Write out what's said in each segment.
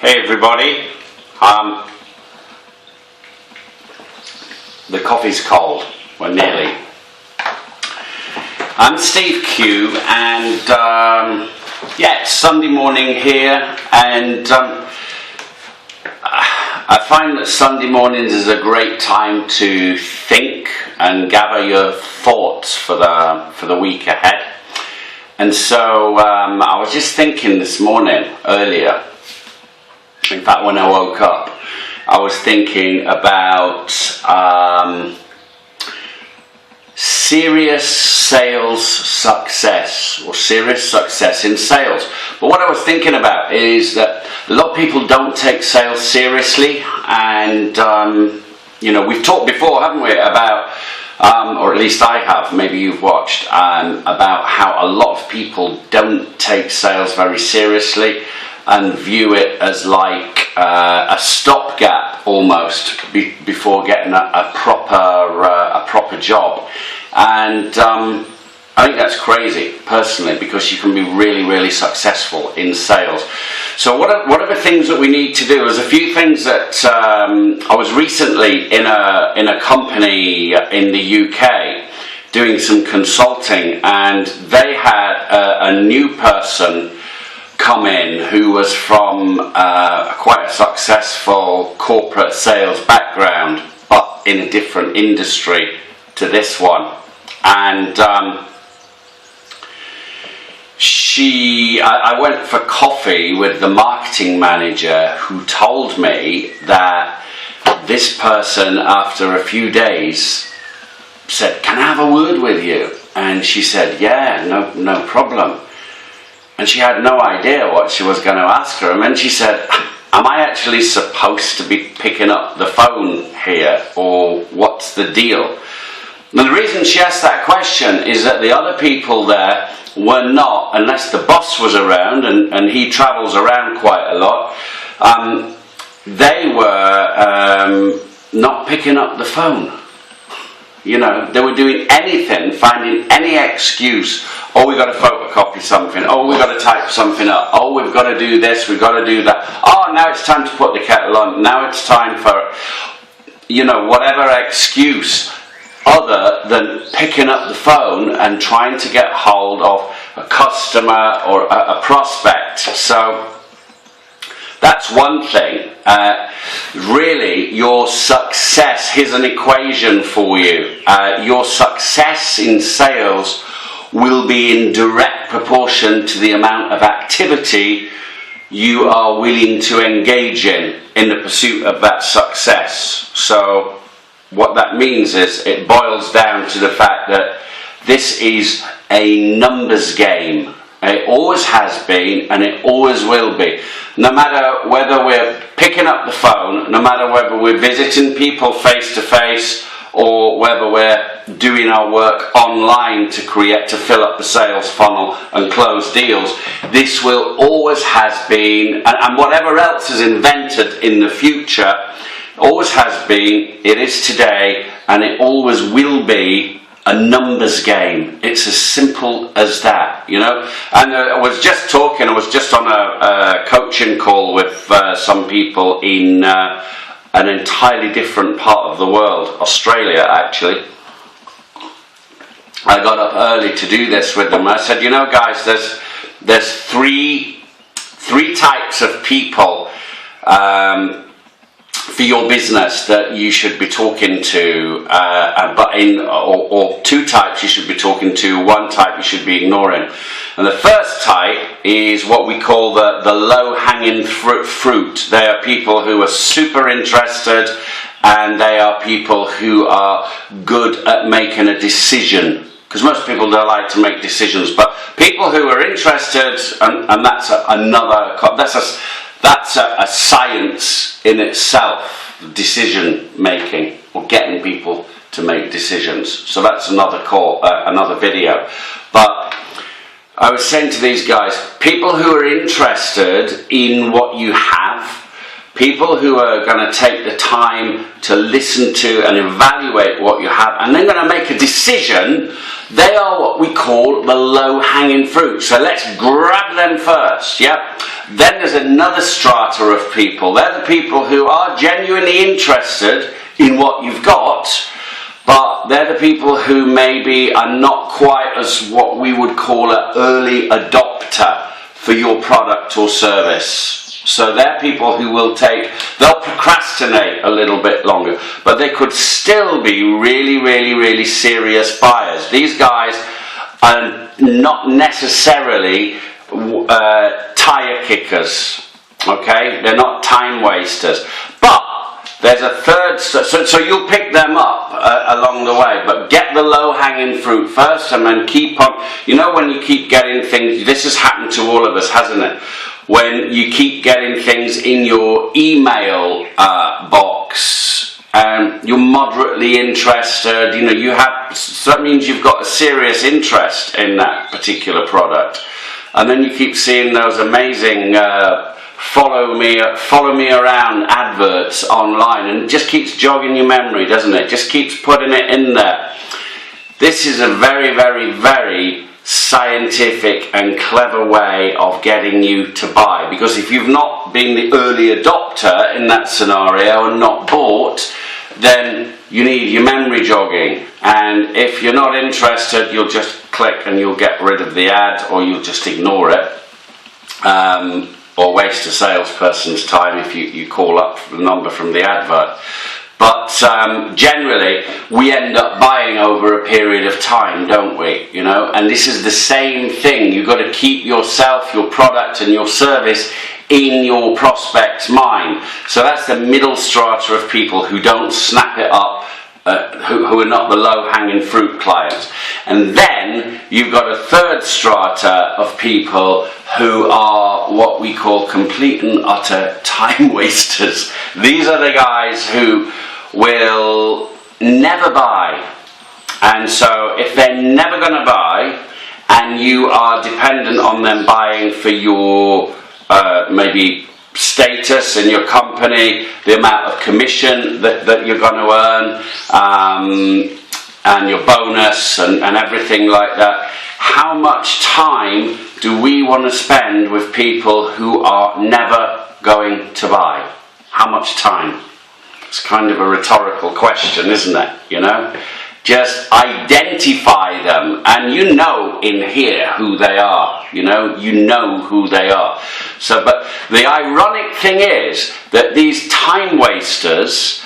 Hey everybody, the coffee's cold, we're nearly. I'm Steve Q and it's Sunday morning here, and I find that Sunday mornings is a great time to think and gather your thoughts for the week ahead. And so I was just thinking this morning, earlier, in fact when I woke up, I was thinking about serious sales success, or serious success in sales. But what I was thinking about is that a lot of people don't take sales seriously, and we've talked before, haven't we, about or at least I have, maybe you've watched, about how a lot of people don't take sales very seriously and view it as like a stopgap almost before getting a proper job. And I think that's crazy, personally, because you can be really, really successful in sales. So what are the things that we need to do? There's a few things that I was recently in a company in the UK doing some consulting, and they had a new person come in who was from quite a successful corporate sales background, but in a different industry to this one. And I went for coffee with the marketing manager, who told me that this person, after a few days, said, "Can I have a word with you?" And she said, "Yeah, no problem." And she had no idea what she was going to ask her. And then she said, "Am I actually supposed to be picking up the phone here, or what's the deal?" And the reason she asked that question is that the other people there were not, unless the boss was around, and he travels around quite a lot, they were not picking up the phone. You know, they were doing anything, finding any excuse. "Oh, we've got to photocopy something. Oh, we've got to type something up. Oh, we've got to do this, we've got to do that. Oh, now it's time to put the kettle on. Now it's time for," whatever excuse, other than picking up the phone and trying to get hold of a customer or a prospect. So that's one thing. Really, your success, here's an equation for you. Your success in sales will be in direct proportion to the amount of activity you are willing to engage in the pursuit of that success. So what that means is, it boils down to the fact that this is a numbers game. It always has been, and it always will be. No matter whether we're picking up the phone, no matter whether we're visiting people face to face, or whether we're doing our work online to fill up the sales funnel and close deals, this will always has been, and whatever else is invented in the future, always has been, it is today, and it always will be a numbers game. It's as simple as that, And I was just on a coaching call with some people in an entirely different part of the world, Australia actually. I got up early to do this with them. I said, guys, there's three types of people for your business that you should be talking to, or two types you should be talking to, one type you should be ignoring. And the first type is what we call the low-hanging fruit. They are people who are super interested, and they are people who are good at making a decision. Because most people don't like to make decisions, but people who are interested, and that's a science in itself, decision making, or getting people to make decisions. So that's another video. But I was saying to these guys, people who are interested in what you have, people who are going to take the time to listen to and evaluate what you have, and then going to make a decision, they are what we call the low-hanging fruit. So let's grab them first, yep. Then there's another strata of people. They're the people who are genuinely interested in what you've got, but they're the people who maybe are not quite as what we would call an early adopter for your product or service. So they're people who they'll procrastinate a little bit longer, but they could still be really, really, really serious buyers. These guys are not necessarily tire kickers, okay? They're not time wasters. But there's a third, so you'll pick them up along the way, but get the low-hanging fruit first and then keep on. You know, when you keep getting things, this has happened to all of us, hasn't it? When you keep getting things in your email box and you're moderately interested, you know, so that means you've got a serious interest in that particular product. And then you keep seeing those amazing follow me around adverts online, and it just keeps jogging your memory, doesn't it? Just keeps putting it in there. This is a very, very, very scientific and clever way of getting you to buy, because if you've not been the early adopter in that scenario and not bought, then you need your memory jogging, and if you're not interested, you'll just click and you'll get rid of the ad, or you'll just ignore it, or waste a salesperson's time if you call up the number from the advert. But generally, we end up buying over a period of time, don't we? You know, and this is the same thing. You've got to keep yourself, your product, and your service in your prospect's mind. So that's the middle strata of people who don't snap it up, who are not the low-hanging fruit clients. And then you've got a third strata of people who are what we call complete and utter time wasters. These are the guys who will never buy, and so if they're never going to buy and you are dependent on them buying for your maybe status in your company, the amount of commission that you're going to earn, and your bonus and everything like that, how much time do we want to spend with people who are never going to buy? How much time? It's kind of a rhetorical question, isn't it? You know, just identify them, and you know in here who they are. You know who they are. So, but the ironic thing is that these time wasters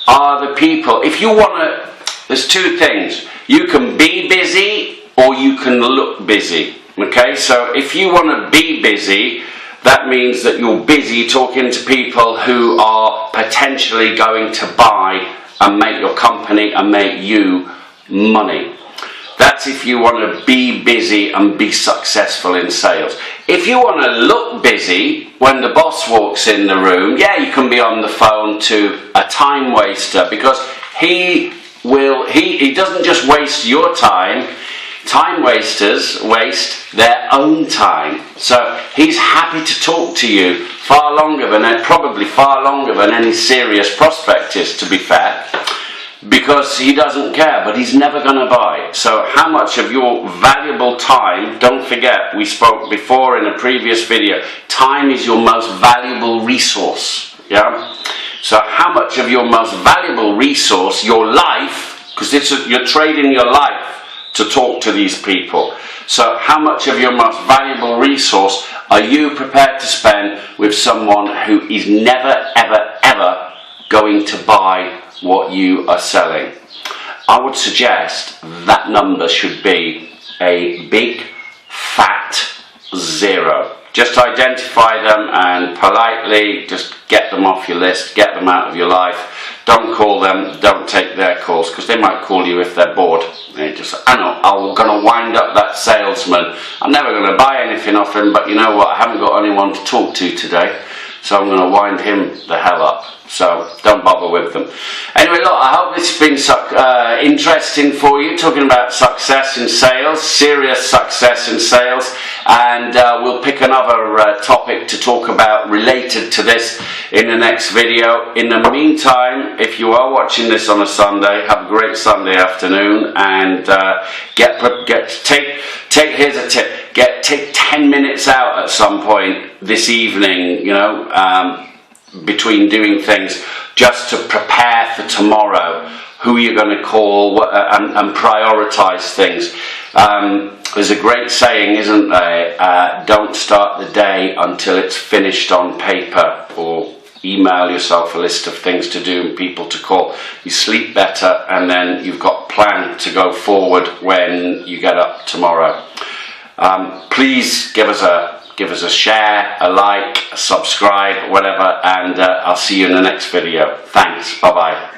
are the people. If you want to, there's two things. You can be busy or you can look busy. Okay, so if you want to be busy, that means that you're busy talking to people who are potentially going to buy and make your company and make you money. That's if you want to be busy and be successful in sales. If you want to look busy when the boss walks in the room, yeah, you can be on the phone to a time waster, because he doesn't just waste your time. Time wasters waste their own time. So he's happy to talk to you probably far longer than any serious prospect is, to be fair, because he doesn't care, but he's never going to buy. So how much of your valuable time, don't forget, we spoke before in a previous video, time is your most valuable resource. Yeah. So how much of your most valuable resource, your life, because you're trading your life to talk to these people. So how much of your most valuable resource are you prepared to spend with someone who is never, ever, ever going to buy what you are selling? I would suggest that number should be a big, fat 0. Just identify them and politely just get them off your list, get them out of your life. Don't call them, don't take their calls, because they might call you if they're bored. They just, I'm going to wind up that salesman. I'm never going to buy anything off him, but you know what, I haven't got anyone to talk to today, so I'm going to wind him the hell up. So don't bother with them. Anyway, look, I hope this has been interesting for you, talking about success in sales, serious success in sales, and we'll pick another topic to talk about related to this in the next video. In the meantime, if you are watching this on a Sunday, have a great Sunday afternoon, and here's a tip, take 10 minutes out at some point this evening, between doing things, just to prepare for tomorrow, who you're going to call, and prioritize things. There's a great saying, isn't there? Don't start the day until it's finished on paper, or email yourself a list of things to do and people to call. You sleep better, and then you've got a plan to go forward when you get up tomorrow. Please give us a share, a like, a subscribe, whatever, and I'll see you in the next video. Thanks. Bye bye.